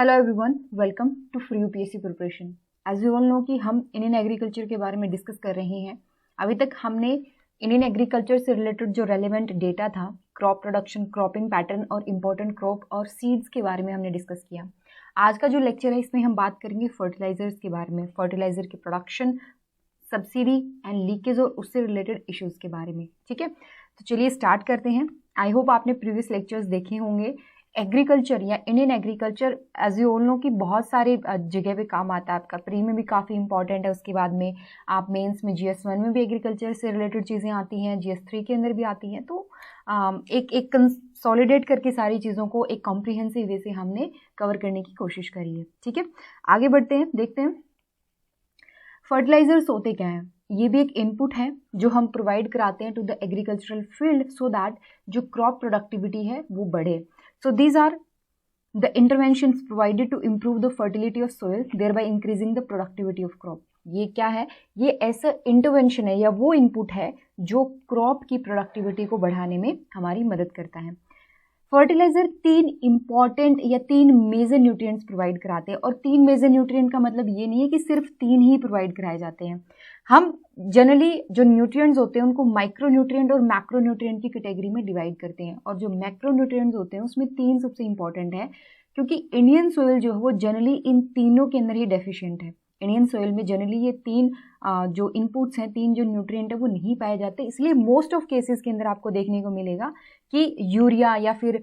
Hello everyone, welcome to free UPSC preparation. As you all know कि हम Indian agriculture के बारे में डिस्कस कर रहे हैं। अभी तक हमने इंडियन एग्रीकल्चर से रिलेटेड जो रेलेवेंट डेटा था, क्रॉप प्रोडक्शन, क्रॉपिंग पैटर्न और इम्पोर्टेंट क्रॉप और सीड्स के बारे में हमने डिस्कस किया। आज का जो लेक्चर है इसमें हम बात करेंगे फर्टिलाइजर्स के बारे में, फर्टिलाइजर की प्रोडक्शन, सब्सिडी एंड लीकेज और उससे रिलेटेड इश्यूज के बारे में। ठीक है, तो चलिए स्टार्ट करते हैं। आई होप आपने प्रीवियस लेक्चर्स देखे होंगे। एग्रीकल्चर या Indian agriculture as you all know कि बहुत सारे जगह पे काम आता है। आपका प्री में भी काफ़ी इंपॉर्टेंट है, उसके बाद में आप मेंस में GS1 में भी एग्रीकल्चर से रिलेटेड चीज़ें आती हैं, GS3 के अंदर भी आती हैं। तो एक कंसोलिडेट करके सारी चीज़ों को एक कॉम्प्रिहेंसिव वे से हमने कवर करने की कोशिश करी है। ठीक है, आगे बढ़ते हैं, देखते हैं फर्टिलाइजर्स होते क्या हैं। ये भी एक इनपुट है जो हम प्रोवाइड कराते हैं to the agricultural field so that जो क्रॉप प्रोडक्टिविटी है वो बढ़े। So these are the interventions provided to improve the fertility of soil, thereby increasing the productivity of crop. ये क्या है? ये ऐसा इंटरवेंशन है या वो इनपुट है जो क्रॉप की प्रोडक्टिविटी को बढ़ाने में हमारी मदद करता है। फर्टिलाइजर 3 इंपॉर्टेंट या 3 मेजर न्यूट्रिएंट्स प्रोवाइड कराते हैं, और 3 मेजर न्यूट्रिएंट का मतलब ये नहीं है कि सिर्फ 3 ही प्रोवाइड कराए जाते हैं। हम जनरली जो न्यूट्रिएंट्स होते हैं उनको माइक्रो न्यूट्रिएंट और मैक्रो न्यूट्रिएंट की कैटेगरी में डिवाइड करते हैं, और जो मैक्रो न्यूट्रिएंट्स होते हैं उसमें 3 सबसे इंपॉर्टेंट है, क्योंकि इंडियन सोइल जो है वो जनरली इन तीनों के अंदर ही डेफिशिएंट है। इंडियन सोइल में जनरली ये 3 जो इनपुट्स हैं, 3 जो न्यूट्रिएंट है वो नहीं पाए जाते, इसलिए मोस्ट ऑफ केसेस के अंदर आपको देखने को मिलेगा कि यूरिया या फिर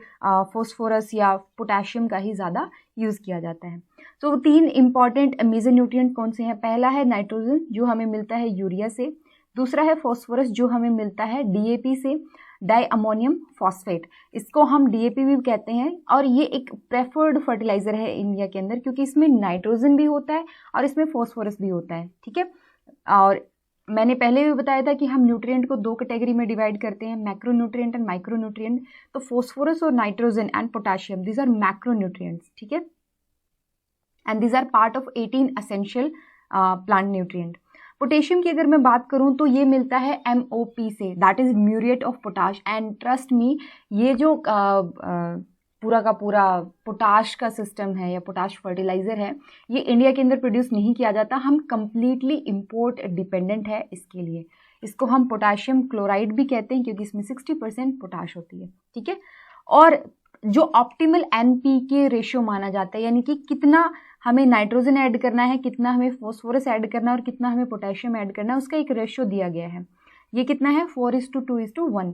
फॉस्फोरस या पोटेशियम का ही ज़्यादा यूज़ किया जाता है। तो 3 इंपॉर्टेंट मेजर न्यूट्रिएंट कौन से हैं? पहला है नाइट्रोजन जो हमें मिलता है यूरिया से, दूसरा है फॉस्फोरस जो हमें मिलता है DAP से, डाई अमोनियम फॉस्फेट, इसको हम DAP भी कहते हैं, और ये एक प्रेफर्ड फर्टिलाइजर है इंडिया के अंदर क्योंकि इसमें नाइट्रोजन भी होता है और इसमें फॉस्फोरस भी होता है। ठीक है, और मैंने पहले भी बताया था कि हम न्यूट्रिएंट को 2 कैटेगरी में डिवाइड करते हैं, macro nutrient and micro nutrient. तो फॉस्फोरस और nitrogen and potassium, these are macro nutrients. ठीक है, and these are part of 18 essential plant nutrient. Potassium की अगर मैं बात करूं तो ये मिलता है MOP से, that is muriate of potash. And trust me, ये जो पूरा का पूरा पोटाश का सिस्टम है या पोटाश फर्टिलाइजर है, ये इंडिया के अंदर प्रोड्यूस नहीं किया जाता। हम कंप्लीटली इंपोर्ट डिपेंडेंट है इसके लिए। इसको हम पोटाशियम क्लोराइड भी कहते हैं क्योंकि इसमें 60% पोटाश होती है। ठीक है, और जो ऑप्टिमल NPK रेशियो माना जाता है, यानी कि कितना हमें नाइट्रोजन ऐड करना है, कितना हमें फॉस्फोरस ऐड करना है और कितना हमें पोटेशियम ऐड करना है, उसका एक रेशियो दिया गया है। ये कितना है? 4:2:1।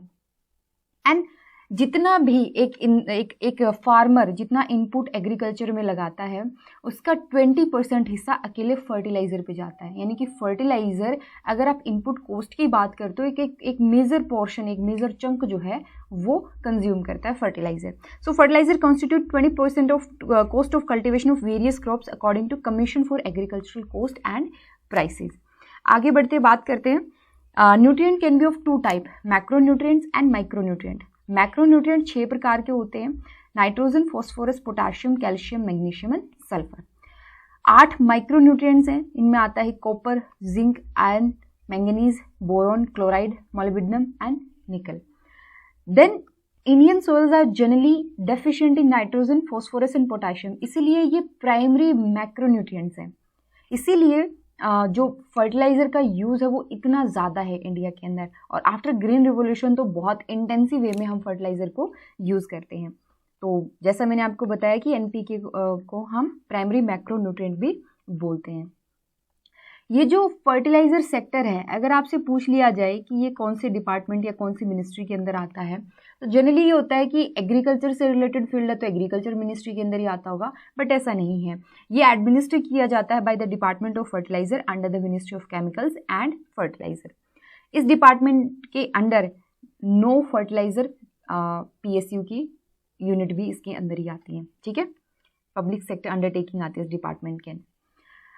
एंड जितना भी एक फार्मर जितना इनपुट एग्रीकल्चर में लगाता है उसका 20% हिस्सा अकेले फर्टिलाइजर पे जाता है। यानी कि फर्टिलाइजर, अगर आप इनपुट कॉस्ट की बात करते हो, एक मेजर पोर्शन, एक मेजर चंक जो है वो कंज्यूम करता है fertiliser. So fertiliser constitute 20% of cost of cultivation of various crops according to commission for agricultural cost and prices. आगे बढ़ते बात करते हैं। Nutrient can be of 2 type, macro nutrients and micro nutrient. Macro nutrient 6 प्रकार के होते हैं, nitrogen, phosphorus, potassium, calcium, magnesium and sulphur. 8 micro nutrients हैं, इनमें आता है copper, zinc, iron, manganese, boron, chloride, molybdenum and nickel. Then Indian soils are generally deficient in nitrogen, phosphorus and potassium, इसीलिए ये प्राइमरी मैक्रो न्यूट्रिएंट्स हैं। इसीलिए जो fertiliser का यूज़ है वो इतना ज़्यादा है इंडिया के अंदर, और आफ्टर ग्रीन रिवोल्यूशन तो बहुत इंटेंसिव वे में हम फर्टिलाइजर को यूज़ करते हैं। तो जैसा मैंने आपको बताया कि NPK को हम प्राइमरी मैक्रो न्यूट्रिएंट भी बोलते हैं। ये जो फर्टिलाइजर सेक्टर है, अगर आपसे पूछ लिया जाए कि ये कौन से डिपार्टमेंट या कौन सी मिनिस्ट्री के अंदर आता है, तो जनरली ये होता है कि एग्रीकल्चर से रिलेटेड फील्ड है तो एग्रीकल्चर मिनिस्ट्री के अंदर ही आता होगा, बट ऐसा नहीं है। ये एडमिनिस्टर किया जाता है by the department of fertiliser under the ministry of chemicals and fertiliser. इस डिपार्टमेंट के अंडर नो फर्टिलाइजर PSU की यूनिट भी इसके अंदर ही आती है। ठीक है, पब्लिक सेक्टर अंडरटेकिंग आती है इस डिपार्टमेंट के अंदर।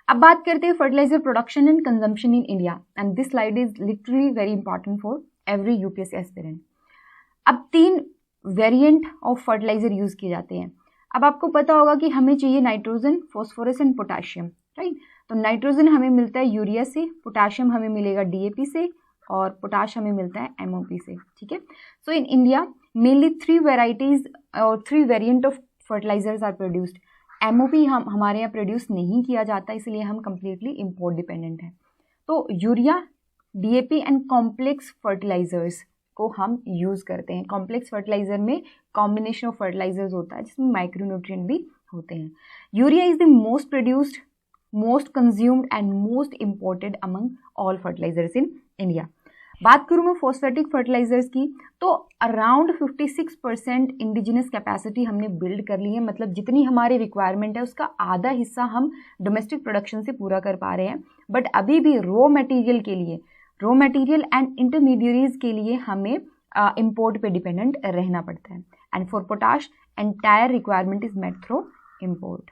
अब बात करते हैं fertiliser production and consumption in India, and this slide is literally very important for every UPSC aspirant. अब 3 वेरिएंट ऑफ फर्टिलाइजर यूज किए जाते हैं। अब आपको पता होगा कि हमें चाहिए nitrogen, phosphorus and potassium, right. तो नाइट्रोजन हमें मिलता है यूरिया से, पोटेशियम हमें मिलेगा DAP से, और पोटाश हमें मिलता है MOP से। ठीक है, so in India mainly 3 varieties और 3 variant of fertilisers are produced. MOP हमारे यहाँ प्रोड्यूस नहीं किया जाता, इसलिए हम कम्प्लीटली इम्पोर्ट डिपेंडेंट हैं। तो urea, DAP and complex fertilisers को हम यूज़ करते हैं। कॉम्प्लेक्स फर्टिलाइजर में कॉम्बिनेशन ऑफ फर्टिलाइजर्स होता है जिसमें माइक्रोन्यूट्रिएंट भी होते हैं। Urea is the most produced, most consumed and most imported among all fertilisers in India. बात करूँ मैं फॉस्फेटिक फर्टिलाइजर्स की, तो अराउंड 56% इंडिजिनस कैपेसिटी हमने बिल्ड कर ली है, मतलब जितनी हमारी रिक्वायरमेंट है उसका आधा हिस्सा हम डोमेस्टिक प्रोडक्शन से पूरा कर पा रहे हैं। बट अभी भी रॉ मटेरियल एंड इंटरमीडिएरीज के लिए हमें इम्पोर्ट पे डिपेंडेंट रहना पड़ता है। And for potash entire requirement is met through import.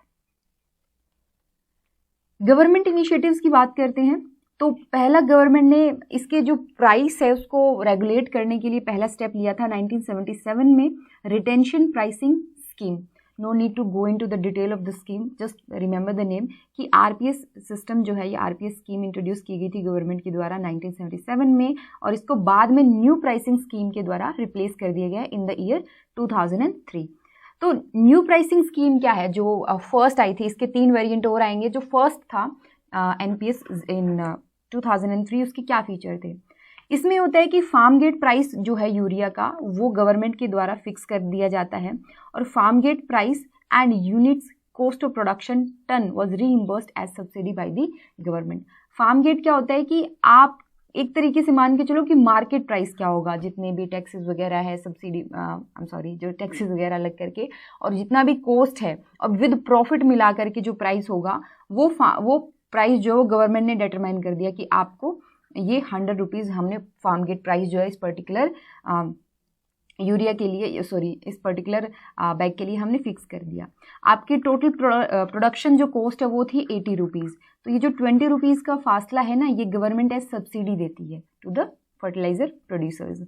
Government initiatives की बात करते हैं, तो पहला गवर्नमेंट ने इसके जो प्राइस है उसको रेगुलेट करने के लिए पहला स्टेप लिया था 1977 में, retention pricing scheme. No need to go into the detail of the scheme, just remember the name कि RPS सिस्टम जो है, ये RPS स्कीम इंट्रोड्यूस की गई थी गवर्नमेंट के द्वारा 1977 में, और इसको बाद में न्यू प्राइसिंग स्कीम के द्वारा रिप्लेस कर दिया गया इन द ईयर 2003। तो न्यू प्राइसिंग स्कीम क्या है, जो फर्स्ट आई थी, इसके 3 वेरिएंट और आएंगे। जो फर्स्ट था NPS इन 2003, उसके क्या फीचर थे? इसमें होता है कि फार्म गेट प्राइस जो है यूरिया का, वो गवर्नमेंट के द्वारा फिक्स कर दिया जाता है, और farm gate price and units cost of production ton was reimbursed as subsidy by the government. Farm gate क्या होता है कि आप एक तरीके से मान के चलो कि मार्केट प्राइस क्या होगा, जितने भी टैक्सेस वगैरह है, सब्सिडी जो टैक्सेस वगैरह लग करके, और जितना भी कॉस्ट है और विद प्रॉफिट मिला करके जो प्राइस होगा, वो प्राइस जो गवर्नमेंट ने डिटरमाइन कर दिया कि आपको ये 100 रुपीज़ हमने फार्म गेट प्राइस जो है इस पर्टिकुलर यूरिया के लिए, इस पर्टिकुलर बैग के लिए हमने फिक्स कर दिया। आपकी टोटल प्रोडक्शन जो कॉस्ट है वो थी 80 रुपीज़। तो ये जो 20 रुपीज़ का फासला है ना, ये गवर्नमेंट एज सब्सिडी देती है to the fertiliser producers.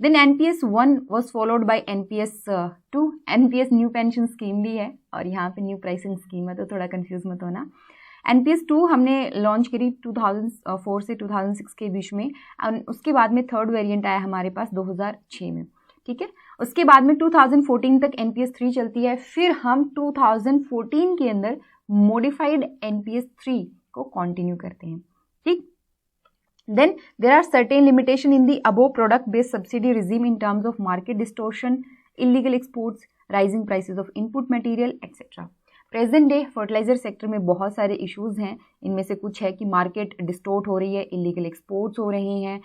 Then NPS 1 was followed by NPS 2। NPS new pension scheme भी है, और यहाँ पे न्यू प्राइसिंग स्कीम है, तो थोड़ा कंफ्यूज मत होना। NPS 2 हमने लॉन्च करी 2004 से 2006 के बीच में, और उसके बाद में थर्ड वेरिएंट आया हमारे पास 2006 में, ठीक है। उसके बाद में 2014 तक NPS 3 चलती है, फिर हम 2014 के अंदर मॉडिफाइड NPS 3 को कंटिन्यू करते हैं, ठीक। Then there are certain limitation in the above product based subsidy regime in terms of market distortion, illegal exports, rising prices of input material etcetera. Present day fertiliser sector में बहुत सारे issues हैं। इनमें से कुछ है कि मार्केट डिस्टोर्ट हो रही है, इलीगल एक्सपोर्ट्स हो रहे हैं,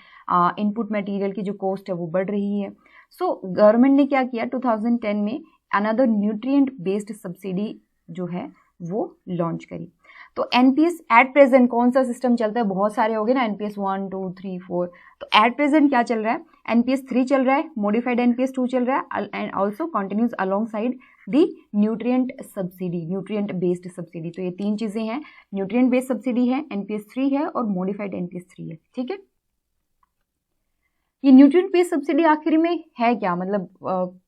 इनपुट मटेरियल की जो कॉस्ट है वो बढ़ रही है। सो गवर्नमेंट ने क्या किया, 2010 में अनदर न्यूट्रिएंट बेस्ड सब्सिडी जो है वो लॉन्च करी। तो NPS एट प्रेजेंट कौन सा सिस्टम चलता है, बहुत सारे हो गए ना, NPS 1, 2, 3, 4। तो एट प्रेजेंट क्या चल रहा है, NPS 3 चल रहा है, मॉडिफाइड NPS 2 चल रहा है, and also continues along side the nutrient subsidy, nutrient based subsidy. तो ये 3 चीजें हैं, न्यूट्रिएंट बेस्ड सब्सिडी है, NPS 3 है, और मॉडिफाइड NPS 3 है, ठीक है। ये न्यूट्रिएंट बेस्ड सब्सिडी आखिर में है क्या, मतलब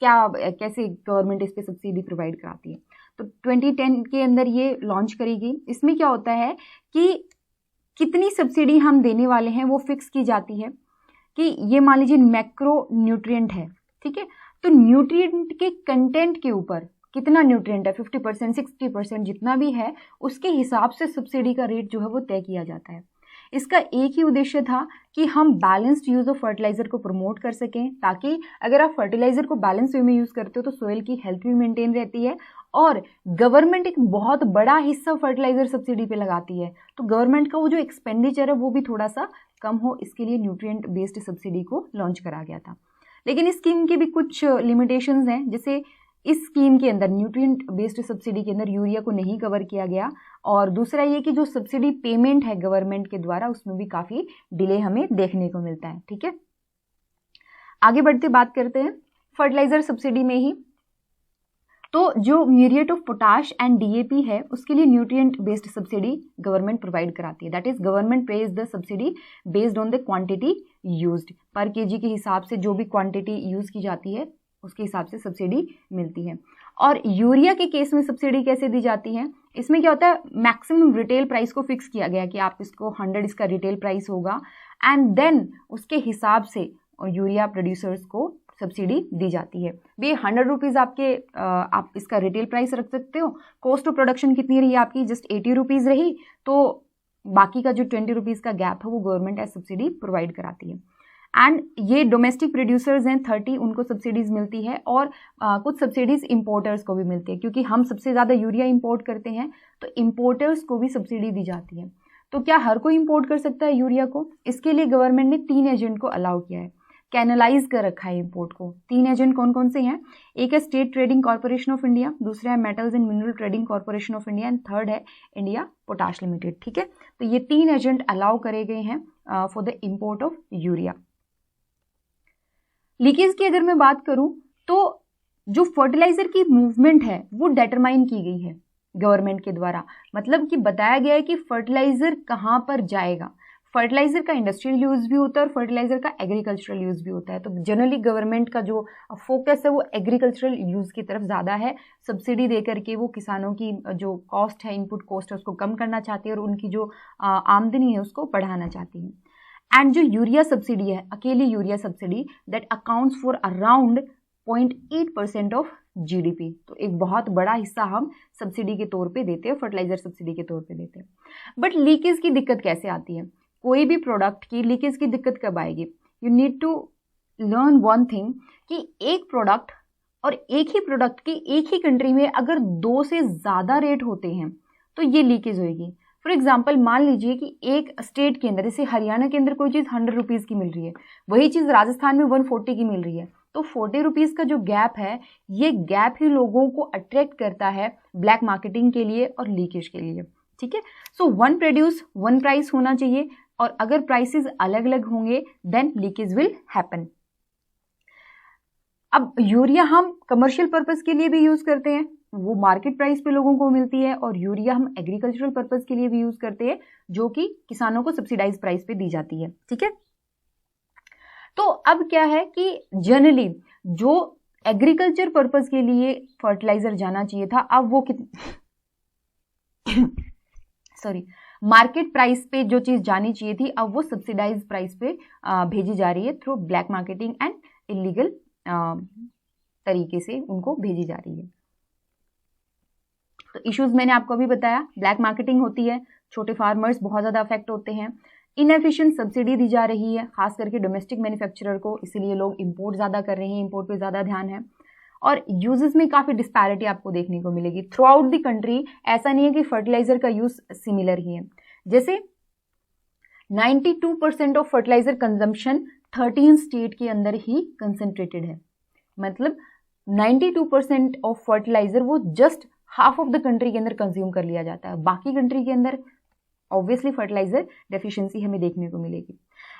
कैसे गवर्नमेंट इस पे सब्सिडी प्रोवाइड कराती है। तो 2010 के अंदर ये लॉन्च करी गई। इसमें क्या होता है कि कितनी सब्सिडी हम देने वाले हैं वो फिक्स की जाती है, कि ये मान लीजिए मैक्रो न्यूट्रिएंट है, ठीक है। तो न्यूट्रिएंट के कंटेंट के ऊपर कितना न्यूट्रिएंट है, 50%, 60% जितना भी है, उसके हिसाब से सब्सिडी का रेट जो है वो तय किया जाता है। इसका एक ही उद्देश्य था कि हम बैलेंस्ड यूज ऑफ फर्टिलाइजर को प्रमोट कर सकें, ताकि अगर आप फर्टिलाइजर को बैलेंस वे में यूज करते हो तो सोइल की हेल्थ भी मेंटेन रहती है, और गवर्नमेंट एक बहुत बड़ा हिस्सा फर्टिलाइजर सब्सिडी पे लगाती है, तो गवर्नमेंट का वो जो एक्सपेंडिचर है वो भी थोड़ा सा कम हो, इसके लिए न्यूट्रिएंट बेस्ड सब्सिडी को लॉन्च करा गया था। लेकिन इस स्कीम के भी कुछ लिमिटेशंस हैं, जैसे इस स्कीम के अंदर न्यूट्रिएंट बेस्ड सब्सिडी के अंदर यूरिया को नहीं कवर किया गया, और दूसरा ये कि जो सब्सिडी पेमेंट है गवर्नमेंट के द्वारा उसमें भी काफ़ी डिले हमें देखने को मिलता है, ठीक है। आगे बढ़ते बात करते हैं फर्टिलाइजर सब्सिडी में ही। तो जो muriate of potash and DAP है उसके लिए nutrient based subsidy government provide कराती है, that is government page the subsidy based on the quantity used, पर केजी के हिसाब से जो भी क्वांटिटी यूज की जाती है उसके हिसाब से सब्सिडी मिलती है। और यूरिया के केस में सब्सिडी कैसे दी जाती है, इसमें क्या होता है, मैक्सिमम रिटेल प्राइस को फिक्स किया गया कि आप इसको 100 इसका रिटेल प्राइस होगा, एंड देन उसके हिसाब से यूरिया प्रोड्यूसर्स को सब्सिडी दी जाती है। भी 100 रुपीज़ आपके आप इसका रिटेल प्राइस रख सकते हो। कॉस्ट ऑफ प्रोडक्शन कितनी रही आपकी, जस्ट 80 रुपीज़ रही, तो बाकी का जो 20 रुपीज़ का गैप है वो गवर्नमेंट एज सब्सिडी प्रोवाइड कराती है। एंड ये डोमेस्टिक प्रोड्यूसर्स हैं 30, उनको सब्सिडीज़ मिलती है, और कुछ सब्सिडीज़ इंपोर्टर्स को भी मिलती है, क्योंकि हम सबसे ज़्यादा यूरिया इंपोर्ट करते हैं तो इंपोर्टर्स को भी सब्सिडी दी जाती है। तो क्या हर कोई इंपोर्ट कर सकता है यूरिया को? इसके लिए गवर्नमेंट ने 3 एजेंट को अलाउ किया है, कैनलाइज कर रखा है इंपोर्ट को। 3 एजेंट कौन कौन से हैं? एक है state trading corporation of India, दूसरा है metals and mineral trading corporation of India, and third है इंडिया पोटाश लिमिटेड। ठीक है, तो ये 3 एजेंट अलाउ करे गए हैं for the import of urea. Leakage की अगर मैं बात करूं तो जो फर्टिलाइजर की मूवमेंट है वो डिटरमाइन की गई है गवर्नमेंट के द्वारा, मतलब कि बताया गया है कि फर्टिलाइजर कहां पर जाएगा। फर्टिलाइजर का इंडस्ट्रियल यूज भी होता है और फर्टिलाइजर का एग्रीकल्चरल यूज भी होता है। तो जनरली गवर्नमेंट का जो फोकस है वो एग्रीकल्चरल यूज की तरफ ज़्यादा है। सब्सिडी दे करके वो किसानों की जो कॉस्ट है, इनपुट कॉस्ट है, उसको कम करना चाहती है और उनकी जो आमदनी है उसको बढ़ाना चाहती है। एंड जो यूरिया सब्सिडी है, अकेली urea subsidy, that accounts for around 0.8% of GDP. तो एक बहुत बड़ा हिस्सा हम सब्सिडी के तौर पे देते हैं, फर्टिलाइजर सब्सिडी के तौर पे देते हैं। बट लीकेज की दिक्कत कैसे आती है? कोई भी प्रोडक्ट की लीकेज की दिक्कत कब आएगी? You need to learn one thing कि एक प्रोडक्ट और एक ही प्रोडक्ट की एक ही कंट्री में अगर 2 से ज़्यादा रेट होते हैं तो ये लीकेज होगी। फॉर एग्जाम्पल, मान लीजिए कि एक स्टेट के अंदर, जैसे हरियाणा के अंदर कोई चीज़ 100 रुपीज़ की मिल रही है, वही चीज़ राजस्थान में 140 की मिल रही है, तो 40 रुपीज़ का जो गैप है, ये गैप ही लोगों को अट्रैक्ट करता है ब्लैक मार्केटिंग के लिए और लीकेज के लिए। ठीक है, so one produce one price होना चाहिए, और अगर प्राइसेस अलग अलग होंगे देन लीकेज विल हैपन। अब यूरिया हम कमर्शियल पर्पस के लिए भी यूज करते हैं, वो मार्केट प्राइस पे लोगों को मिलती है, और यूरिया हम एग्रीकल्चरल पर्पस के लिए भी यूज करते हैं, जो कि किसानों को सब्सिडाइज प्राइस पे दी जाती है। ठीक है, तो अब क्या है कि जनरली जो एग्रीकल्चर पर्पस के लिए फर्टिलाइजर जाना चाहिए था, अब वो मार्केट प्राइस पे जो चीज जानी चाहिए थी, अब वो सब्सिडाइज प्राइस पे भेजी जा रही है through black marketing and illegal तरीके से उनको भेजी जा रही है। तो इश्यूज मैंने आपको अभी बताया, ब्लैक मार्केटिंग होती है, छोटे फार्मर्स बहुत ज़्यादा अफेक्ट होते हैं, इनएफिशिएंट सब्सिडी दी जा रही है खास करके डोमेस्टिक मैन्युफैक्चरर को, इसीलिए लोग इंपोर्ट ज़्यादा कर रहे हैं, इंपोर्ट पे ज़्यादा ध्यान है, और यूजेस में काफ़ी डिस्पैरिटी आपको देखने को मिलेगी थ्रू आउट द कंट्री। ऐसा नहीं है कि फर्टिलाइजर का यूज सिमिलर ही है। जैसे 92% ऑफ फर्टिलाइजर कंजम्पशन 13 स्टेट के अंदर ही कंसंट्रेटेड है, मतलब 92% ऑफ फर्टिलाइजर वो just half of the country के अंदर कंज्यूम कर लिया जाता है, बाकी कंट्री के अंदर ऑब्वियसली फर्टिलाइजर डेफिशिएंसी हमें देखने को मिलेगी।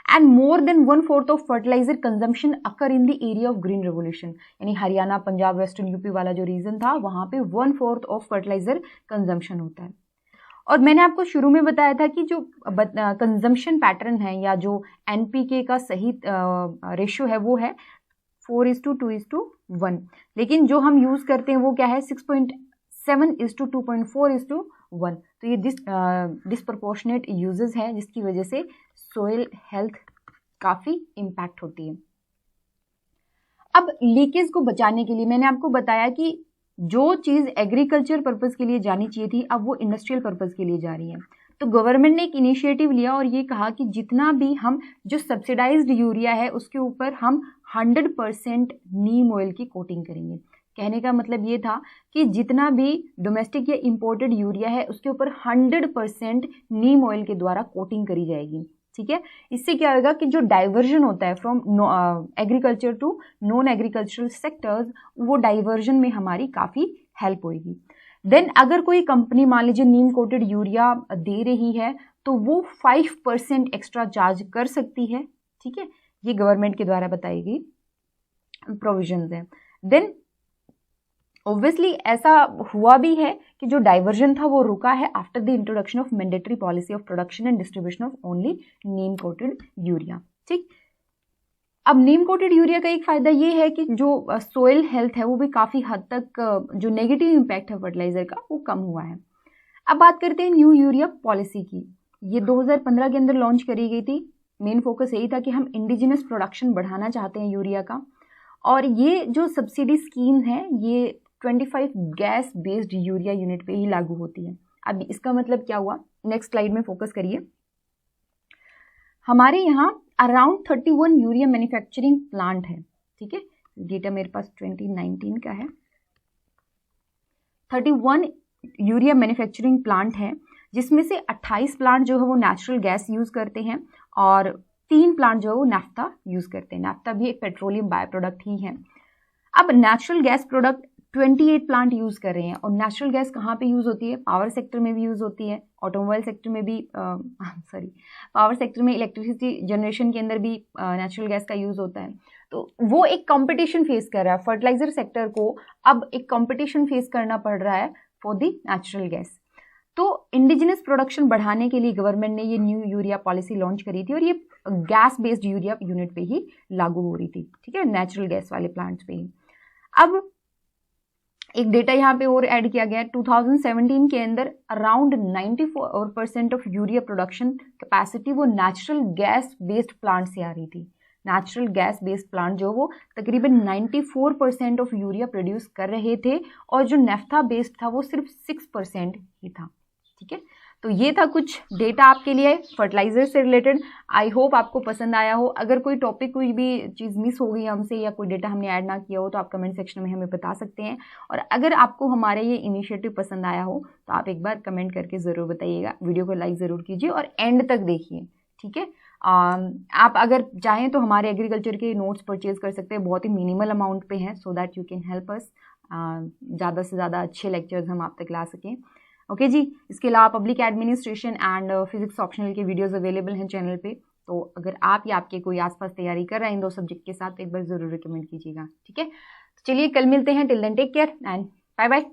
And more than 1/4 of fertiliser consumption occur in the area of green revolution, यानी हरियाणा, पंजाब, वेस्टर्न यूपी वाला जो रीजन था, वहां पे 1/4 ऑफ फर्टिलाइजर कंजम्पशन होता है। और मैंने आपको शुरू में बताया था कि जो कंजम्पशन पैटर्न है या जो एनपीके का सही रेशियो है वो है 4:2:1, लेकिन जो हम यूज करते हैं वो क्या है 6.7:2.4:1। तो ये डिस्प्रपोर्शनेट यूजेस है, जिसकी वजह से सोइल हेल्थ काफी इम्पैक्ट होती है। अब लीकेज को बचाने के लिए मैंने आपको बताया कि जो चीज एग्रीकल्चर पर्पस के लिए जानी चाहिए थी, अब वो इंडस्ट्रियल पर्पस के लिए जा रही है। तो गवर्नमेंट ने एक इनिशिएटिव लिया और ये कहा कि जितना भी हम जो सब्सिडाइज्ड यूरिया है उसके ऊपर हम 100% नीम ऑयल की कोटिंग करेंगे। कहने का मतलब ये था कि जितना भी डोमेस्टिक या इंपोर्टेड यूरिया है उसके ऊपर 100% नीम ऑयल के द्वारा कोटिंग करी जाएगी। ठीक है, इससे क्या होगा कि जो डाइवर्जन होता है from agriculture to non agricultural sectors, वो डाइवर्जन में हमारी काफ़ी हेल्प होगी। देन अगर कोई कंपनी मान लीजिए नीम कोटेड यूरिया दे रही है तो वो 5% एक्स्ट्रा चार्ज कर सकती है। ठीक है, ये गवर्नमेंट के द्वारा बताई गई प्रोविजंस हैं। देन ऑब्वियसली ऐसा हुआ भी है कि जो डाइवर्जन था वो रुका है after the introduction of mandatory policy of production and distribution of only Neem coated urea. ठीक, अब नीम कोटेड यूरिया का एक फायदा ये है कि जो सोइल हेल्थ है वो भी काफी हद तक जो नेगेटिव इम्पैक्ट है फर्टिलाइजर का वो कम हुआ है। अब बात करते हैं न्यू यूरिया पॉलिसी की। ये 2015 के अंदर लॉन्च करी गई थी। मेन फोकस यही था कि हम इंडिजिनस प्रोडक्शन बढ़ाना चाहते हैं यूरिया का, और ये जो सब्सिडी स्कीम है ये 25 गैस बेस्ड यूरिया यूनिट पे ही लागू होती है। अब इसका मतलब क्या हुआ, नेक्स्ट स्लाइड में फोकस करिए। हमारे यहाँ अराउंड 31 यूरिया मैन्युफैक्चरिंग प्लांट है, ठीक है, डेटा मेरे पास 2019 का है। 31 यूरिया मैन्युफैक्चरिंग प्लांट है, जिसमें से 28 प्लांट जो है वो नेचुरल गैस यूज करते हैं और 3 प्लांट जो है वो नाफ्ता यूज करते हैं। नाफ्ता भी एक पेट्रोलियम बाय प्रोडक्ट ही है। अब natural gas product 28 plant use कर रहे हैं। और नेचुरल गैस कहाँ पे यूज होती है, पावर सेक्टर में भी यूज होती है, ऑटोमोबाइल सेक्टर में भी पावर सेक्टर में इलेक्ट्रिसिटी जनरेशन के अंदर भी नेचुरल गैस का यूज होता है। तो वो एक कंपटीशन फेस कर रहा है, फर्टिलाइजर सेक्टर को अब एक कंपटीशन फेस करना पड़ रहा है फॉर दी नेचुरल गैस। तो इंडिजिनस प्रोडक्शन बढ़ाने के लिए गवर्नमेंट ने ये न्यू यूरिया पॉलिसी लॉन्च करी थी और ये गैस बेस्ड यूरिया यूनिट पे ही लागू हो रही थी, ठीक है, नेचुरल गैस वाले प्लांट्स पे ही। अब एक डेटा यहाँ पे और ऐड किया गया है, 2017 के अंदर around 94% of urea production capacity वो नेचुरल गैस बेस्ड प्लांट से आ रही थी। नेचुरल गैस बेस्ड प्लांट जो वो तकरीबन 94% ऑफ यूरिया प्रोड्यूस कर रहे थे और जो नेफ्था बेस्ड था वो सिर्फ 6% ही था, ठीक है। तो ये था कुछ डेटा आपके लिए फर्टिलाइजर से रिलेटेड। आई होप आपको पसंद आया हो। अगर कोई टॉपिक कोई भी चीज़ मिस हो गई हमसे या कोई डेटा हमने ऐड ना किया हो तो आप कमेंट सेक्शन में हमें बता सकते हैं। और अगर आपको हमारे ये इनिशिएटिव पसंद आया हो तो आप एक बार कमेंट करके ज़रूर बताइएगा। वीडियो को लाइक ज़रूर कीजिए और एंड तक देखिए, ठीक है। आप अगर चाहें तो हमारे एग्रीकल्चर के नोट्स परचेज कर सकते हैं, बहुत ही मिनिमल अमाउंट पे हैं, so that you can help us ज़्यादा से ज़्यादा अच्छे लेक्चर्स हम आप तक ला सकें। ओके जी। इसके अलावा public administration and physics optional के वीडियोस अवेलेबल हैं चैनल पे, तो अगर आप या आपके कोई आसपास तैयारी कर रहे हैं इन 2 सब्जेक्ट के साथ तो एक बार ज़रूर रिकमेंड कीजिएगा, ठीक है। तो चलिए कल मिलते हैं। Till then take care and bye bye.